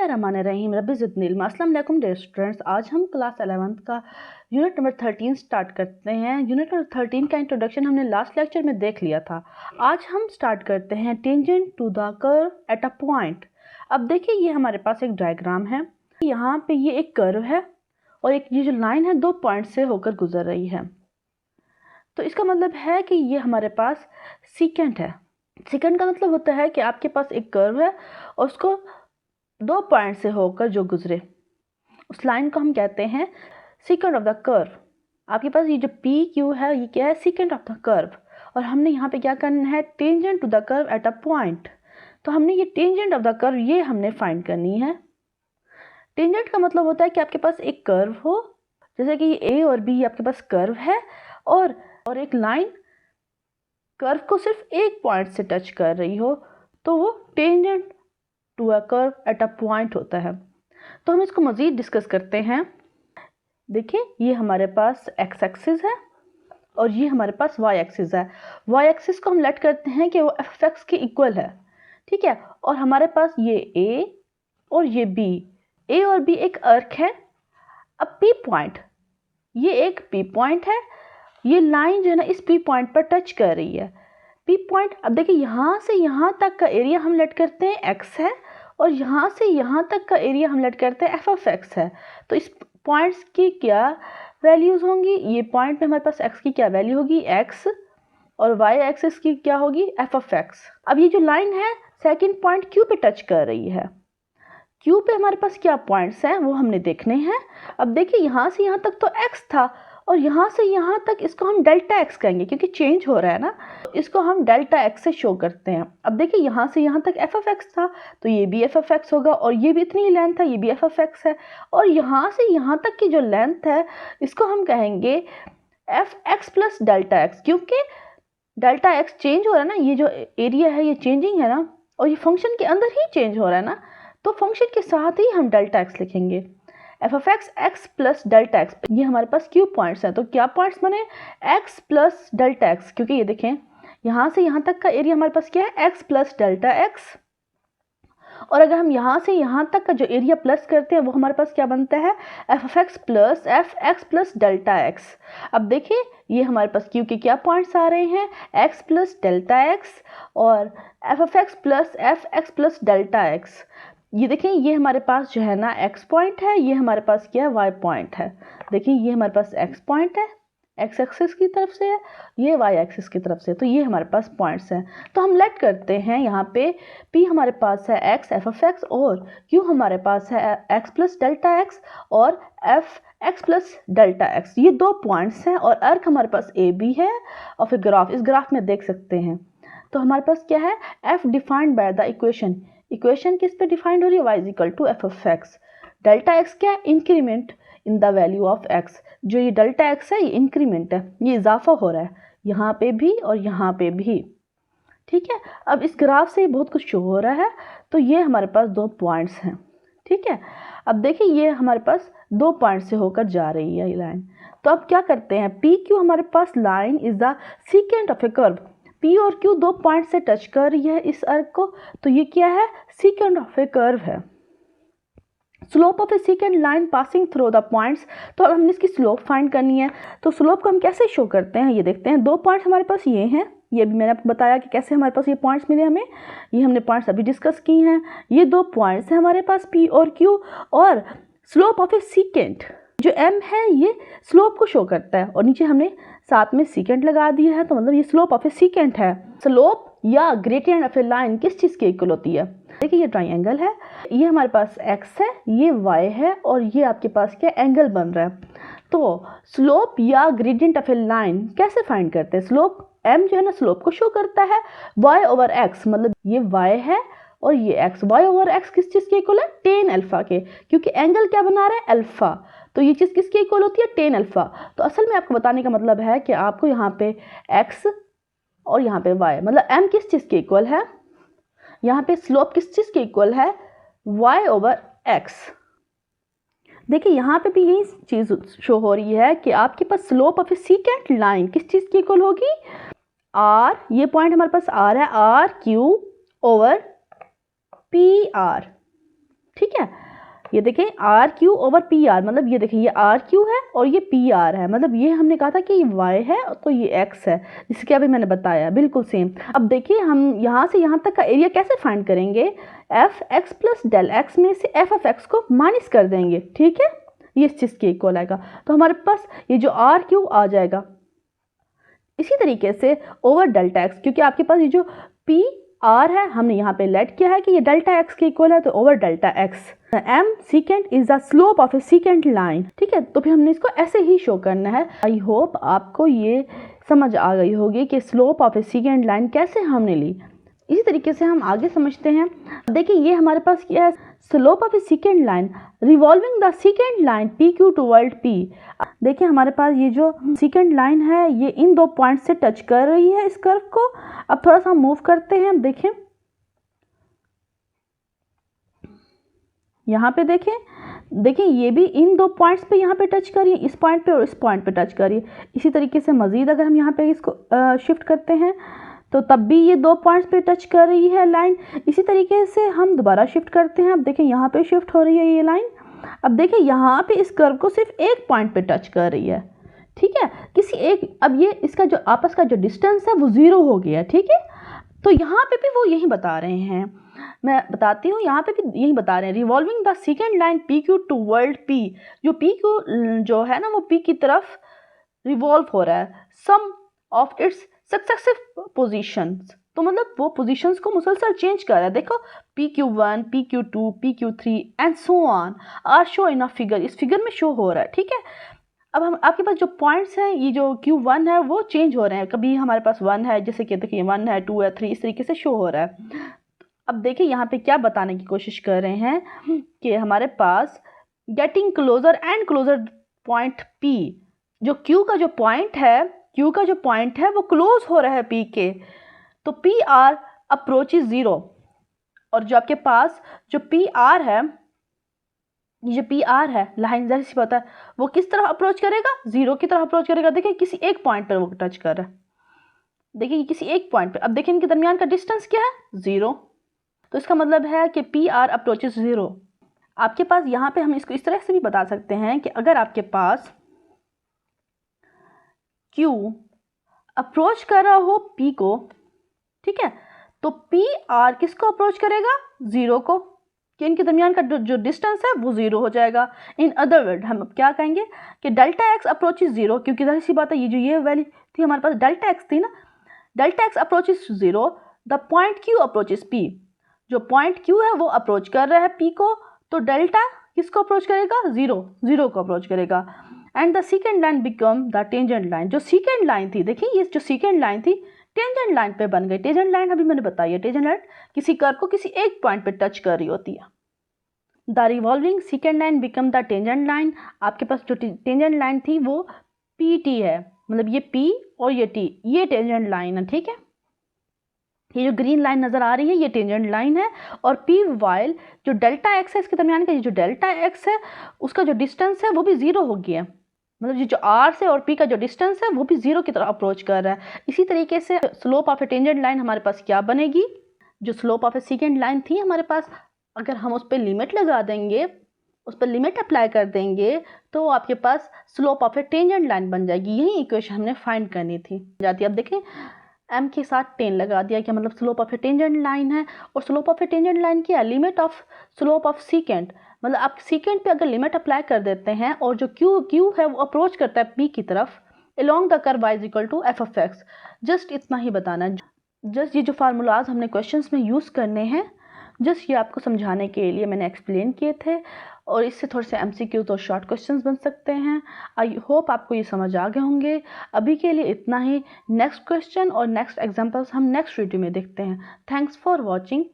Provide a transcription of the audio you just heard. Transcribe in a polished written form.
बिस्मिल्लाहिर्रहमानिर्रहीम रब्बी ज़िदनी इल्मा। अस्सलाम वालेकुम डियर स्टूडेंट्स, आज हम क्लास 11th का यूनिट नंबर 13 स्टार्ट करते हैं। यूनिट नंबर 13 का इंट्रोडक्शन हमने लास्ट लेक्चर में देख लिया था। आज हम स्टार्ट करते हैं tangent to the curve at a point. अब देखिए, ये हमारे पास एक डायग्राम है। यहाँ पे ये एक कर्व है और एक ये जो लाइन है 2 पॉइंट से होकर गुजर रही है। तो इसका मतलब है कि ये हमारे पास सीकेंट है। सीकेंट का मतलब होता है कि आपके पास एक कर्व है और उसको 2 पॉइंट से होकर जो गुजरे, उस लाइन को हम कहते हैं सीकेंट ऑफ द कर्व। आपके पास ये जो पी क्यू है, ये क्या है? Secant of the curve. और हमने यहाँ पे क्या करना है? Tangent to the curve at a point. तो हमने ये टेंजेंट ऑफ द कर्व ये हमने फाइंड करनी है। टेंजेंट का मतलब होता है कि आपके पास एक कर्व हो, जैसे कि ये ए और बी आपके पास कर्व है और एक लाइन कर्व को सिर्फ एक पॉइंट से टच कर रही हो, तो वो tangent to a curve at a point होता है। तो हम इसको मज़ीद डिस्कस करते हैं। देखिए, ये हमारे पास एक्स एक्सिस है और ये हमारे पास वाई एक्सिस है। वाई एक्सिस को हम लेट करते हैं कि वो एफ एक्स के इक्वल है, ठीक है। और हमारे पास ये ए और ये बी, ए और बी एक अर्क है। अब पी पॉइंट, ये एक पी पॉइंट है। ये लाइन जो है ना इस पी पॉइंट पर टच कर रही है। पी पॉइंट, अब देखिए, यहाँ से यहाँ तक का एरिया हम लेट करते हैं एक्स है और यहाँ से यहाँ तक का एरिया हम लेट करते हैं एफ ऑफ एक्स है। तो इस पॉइंट्स की क्या वैल्यूज़ होंगी? ये पॉइंट में हमारे पास एक्स की क्या वैल्यू होगी? एक्स, और वाई एक्सिस की क्या होगी? F of x. अब ये जो लाइन है सेकंड पॉइंट क्यू पे टच कर रही है। क्यू पे हमारे पास क्या पॉइंट्स हैं वो हमने देखने हैं। अब देखिए, यहाँ से यहाँ तक तो एक्स था और यहाँ से यहाँ तक इसको हम डेल्टा एक्स कहेंगे क्योंकि चेंज हो रहा है ना, तो इसको हम डेल्टा एक्स से शो करते हैं। अब देखिए, यहाँ से यहाँ तक एफ ऑफ एक्स था तो ये भी एफ ऑफ एक्स होगा, और ये भी इतनी लेंथ है, ये भी एफ ऑफ एक्स है। और यहाँ से यहाँ तक की जो लेंथ है इसको हम कहेंगे F X plus delta x, क्योंकि डेल्टा एक्स चेंज हो रहा है ना, ये जो एरिया है ये चेंजिंग है ना, और ये फंक्शन के अंदर ही चेंज हो रहा है ना, तो फंक्शन के साथ ही हम डेल्टा एक्स लिखेंगे। F of x x plus delta x, ये हमारे पास क्यू पॉइंट्स हैं। तो क्या पॉइंट्स बने? एक्स प्लस डेल्टा एक्स, क्योंकि ये देखें यहाँ से यहाँ तक का एरिया हमारे पास क्या है? X plus delta x. और अगर हम यहाँ से यहाँ तक का जो एरिया प्लस करते हैं वो हमारे पास क्या बनता है? F of x plus F X plus delta x. अब देखिए, ये हमारे पास क्यू के क्या पॉइंट्स आ रहे हैं? एक्स प्लस डेल्टा एक्स और F of x plus F X plus delta x. ये देखें, ये हमारे पास जो है ना एक्स पॉइंट है, ये हमारे पास क्या है? वाई पॉइंट है। देखिए, ये हमारे पास एक्स पॉइंट है, एक्स एक्सिस की तरफ से है, ये वाई एक्सिस की तरफ से, तो ये हमारे पास पॉइंट्स हैं। तो हम लेट करते हैं यहाँ पे पी हमारे पास है एक्स एफ ऑफ एक्स और क्यू हमारे पास है एक्स प्लस डेल्टा एक्स और F X plus delta x. ये 2 पॉइंट्स हैं और अर्क हमारे पास ए बी है। और फिर ग्राफ, इस ग्राफ में देख सकते हैं। तो हमारे पास क्या है? F defined by the equation किस पे डिफाइंड हो रही है? y is equal to F of X. Delta X क्या है? Increment in the value of X. जो ये डेल्टा एक्स है ये इंक्रीमेंट है, ये इजाफा हो रहा है यहाँ पे भी और यहाँ पे भी, ठीक है। अब इस ग्राफ से बहुत कुछ शो हो रहा है। तो ये हमारे पास 2 पॉइंट्स हैं, ठीक है। अब देखिए, ये हमारे पास 2 पॉइंट से होकर जा रही है ये लाइन। तो अब क्या करते हैं? पी क्यू हमारे पास line is the secant of a curve. P और क्यू 2 पॉइंट से टच कर रही है इस अर्क को, तो ये क्या है? सीकेंट ऑफ ए कर्व है। Slope of a secant line passing through the points. तो अब हमने इसकी स्लोप फाइंड करनी है। तो स्लोप को हम कैसे शो करते हैं ये देखते हैं। 2 पॉइंट्स हमारे पास ये हैं, ये भी मैंने आपको बताया कि कैसे हमारे पास ये पॉइंट्स मिले हमें। ये हमने पॉइंट्स अभी डिस्कस की हैं। ये 2 पॉइंट्स हैं हमारे पास पी और क्यू, और स्लोप ऑफ ए सीकेंट जो एम है ये स्लोप को शो करता है, और नीचे हमने साथ में सीकेंट लगा दिया है, तो मतलब ये स्लोप ऑफ ए सीकेंट है। स्लोप या ग्रेडियंट ऑफ ए लाइन किस चीज़ के इक्वल होती है? देखिए, ये ट्राइंगल है, ये हमारे पास एक्स है, ये वाई है, और ये आपके पास क्या एंगल बन रहा है। तो स्लोप या ग्रेडियंट ऑफ ए लाइन कैसे फाइंड करते हैं? स्लोप एम जो है ना स्लोप को शो करता है, वाई ओवर एक्स, मतलब ये वाई है और ये एक्स। वाई ओवर एक्स किस चीज़ के इक्वल है? टेन अल्फा के, क्योंकि एंगल क्या बना रहा है? अल्फा। तो ये चीज़ किसके इक्वल होती है? Tan alpha. तो असल में आपको बताने का मतलब है कि आपको यहाँ पे एक्स और यहाँ पे वाई, मतलब एम किस चीज़ के इक्वल है, यहाँ पे स्लोप किस चीज़ के इक्वल है? Y over X. देखिए, यहाँ पे भी यही चीज़ शो हो रही है कि आपके पास slope of a secant line किस चीज़ की इक्वल होगी? आर, ये पॉइंट हमारे पास आर है, R Q over P R, ठीक है। ये देखें R Q over P R, मतलब ये देखें ये आर क्यू है और ये पी आर है, मतलब ये हमने कहा था कि ये वाई है तो ये एक्स है, जिसके अभी मैंने बताया बिल्कुल सेम। अब देखिए हम यहाँ से यहाँ तक का एरिया कैसे फाइंड करेंगे, F X plus del X में से एफ ऑफ एक्स को माइनस कर देंगे, ठीक है, ये इस चीज़ के इक्वल आएगा, तो हमारे पास ये जो आर क्यू आ जाएगा। इसी तरीके से ओवर डेल्टा एक्स, क्योंकि आपके पास ये जो पी आर है हमने यहाँ पे लेट किया है कि ये डेल्टा एक्स के इक्वल है, तो over delta X M secant is the slope of a secant line, ठीक है। तो फिर हमने इसको ऐसे ही शो करना है। आई होप आपको ये समझ आ गई होगी कि slope of a secant line कैसे हमने ली। इसी तरीके से हम आगे समझते हैं। देखिए ये हमारे पास क्या है, slope of a secant line revolving the secant line P Q toward P. देखिए हमारे पास ये जो सीकेंट लाइन है ये इन दो पॉइंट से टच कर रही है इस कर्व को। अब थोड़ा सा मूव करते हैं, देखें यहाँ पे देखें ये भी इन दो पॉइंट्स पे यहाँ पे टच करिए, इस पॉइंट पे और इस पॉइंट पे टच करिए। इसी तरीके से मज़ीद अगर हम यहाँ पे इसको शिफ्ट करते हैं तो तब भी ये दो पॉइंट्स पे टच कर रही है लाइन। इसी तरीके से हम दोबारा शिफ्ट करते हैं, अब देखें यहाँ पे शिफ्ट हो रही है ये लाइन। अब देखें यहाँ पे इस कर्व को सिर्फ एक पॉइंट पे टच कर रही है, ठीक है, किसी एक। अब ये इसका जो आपस का जो डिस्टेंस है वो 0 हो गया, ठीक है। तो यहाँ पे भी वो यही बता रहे हैं, मैं बताती हूँ, यहाँ पे भी यही बता रहे हैं, revolving the second line P Q toward P. जो पी क्यू जो है ना वो पी की तरफ रिवॉल्व हो रहा है, सम ऑफ इट्स सक्सेसिव पोजीशंस, तो मतलब वो पोजीशंस को मुसलसल चेंज कर रहा है। देखो PQ1, PQ2, PQ3 and so on are show in a figure, इस फिगर में शो हो रहा है, ठीक है। अब हम आपके पास जो पॉइंट्स हैं ये जो Q1 है वो चेंज हो रहे हैं, कभी हमारे पास 1 है, जैसे कि देखिए 1 है, 2 है, 3, इस तरीके से शो हो रहा है। अब देखिए यहाँ पे क्या बताने की कोशिश कर रहे हैं कि हमारे पास getting closer and closer point P, जो Q का जो पॉइंट है वो क्लोज हो रहा है P के, तो पी आर अप्रोच इज 0। और जो आपके पास जो पी आर है, ये जो पी आर है लाइन जैसे सी पता है वो किस तरह अप्रोच करेगा, 0 की तरह अप्रोच करेगा। देखिए किसी एक पॉइंट पर वो टच कर रहा है, देखिए किसी एक पॉइंट पे। अब देखिए इनके दरमियान का डिस्टेंस क्या है, 0, तो इसका मतलब है कि पी आर अप्रोच इज 0। आपके पास यहाँ पे हम इसको इस तरह से भी बता सकते हैं कि अगर आपके पास Q अप्रोच कर रहा हो P को, ठीक है, तो पी आर किसको अप्रोच करेगा, 0 को, कि इनके दरमियान का जो डिस्टेंस है वो 0 हो जाएगा। इन अदर वर्ड हम क्या कहेंगे कि डेल्टा एक्स अप्रोच इज 0, क्योंकि जाहिर सी बात है ये जो ये वैल्यू थी हमारे पास डेल्टा एक्स थी ना, delta x approach is 0, the point Q approach is P, जो पॉइंट Q है वो अप्रोच कर रहा है P को, तो डेल्टा किसको अप्रोच करेगा, 0 को अप्रोच करेगा। And the second line become the tangent line, जो सेकेंड लाइन थी, देखिए ये जो सेकेंड लाइन थी टेंजेंट लाइन पे बन गई। टेंजेंट लाइन अभी मैंने बताई है, टेंजेंट लाइन किसी कर्व को किसी एक पॉइंट पे टच कर रही होती है। The revolving second line become the tangent line, आपके पास जो टेंजेंट लाइन थी वो PT है, मतलब ये P और ये T, ये टेंजेंट लाइन है, ठीक है। ये जो ग्रीन लाइन नज़र आ रही है ये टेंजेंट लाइन है, और P वाइल जो डेल्टा एक्स है इसके दरमियान का ये जो डेल्टा एक्स है उसका जो डिस्टेंस है वो भी 0 हो गया, मतलब ये जो R से और P का जो डिस्टेंस है वो भी 0 की तरफ अप्रोच कर रहा है। इसी तरीके से slope of a tangent line हमारे पास क्या बनेगी, जो slope of A second line थी हमारे पास, अगर हम उस पर लिमिट लगा देंगे, उस पर लिमिट अप्लाई कर देंगे, तो आपके पास slope of a tangent line बन जाएगी। यही इक्वेशन हमने फाइंड करनी थी जाती। अब देखें m के साथ 10 लगा दिया, क्या मतलब slope of a tangent line है, और slope of a tangent line क्या है, limit of slope of secant, मतलब आप सीकेंट पे अगर लिमिट अप्लाई कर देते हैं और जो Q है वो अप्रोच करता है P की तरफ along the curve y equal to F of X. Just इतना ही बताना है, जस्ट ये जो फार्मूलाज हमने क्वेश्चंस में यूज़ करने हैं, जस्ट ये आपको समझाने के लिए मैंने एक्सप्लेन किए थे, और इससे थोड़े से MCQ और शॉर्ट क्वेश्चंस बन सकते हैं। आई होप आपको ये समझ आ गए होंगे। अभी के लिए इतना ही, नेक्स्ट क्वेश्चन और नेक्स्ट एग्जांपल्स हम नेक्स्ट वीडियो में देखते हैं। Thanks for watching.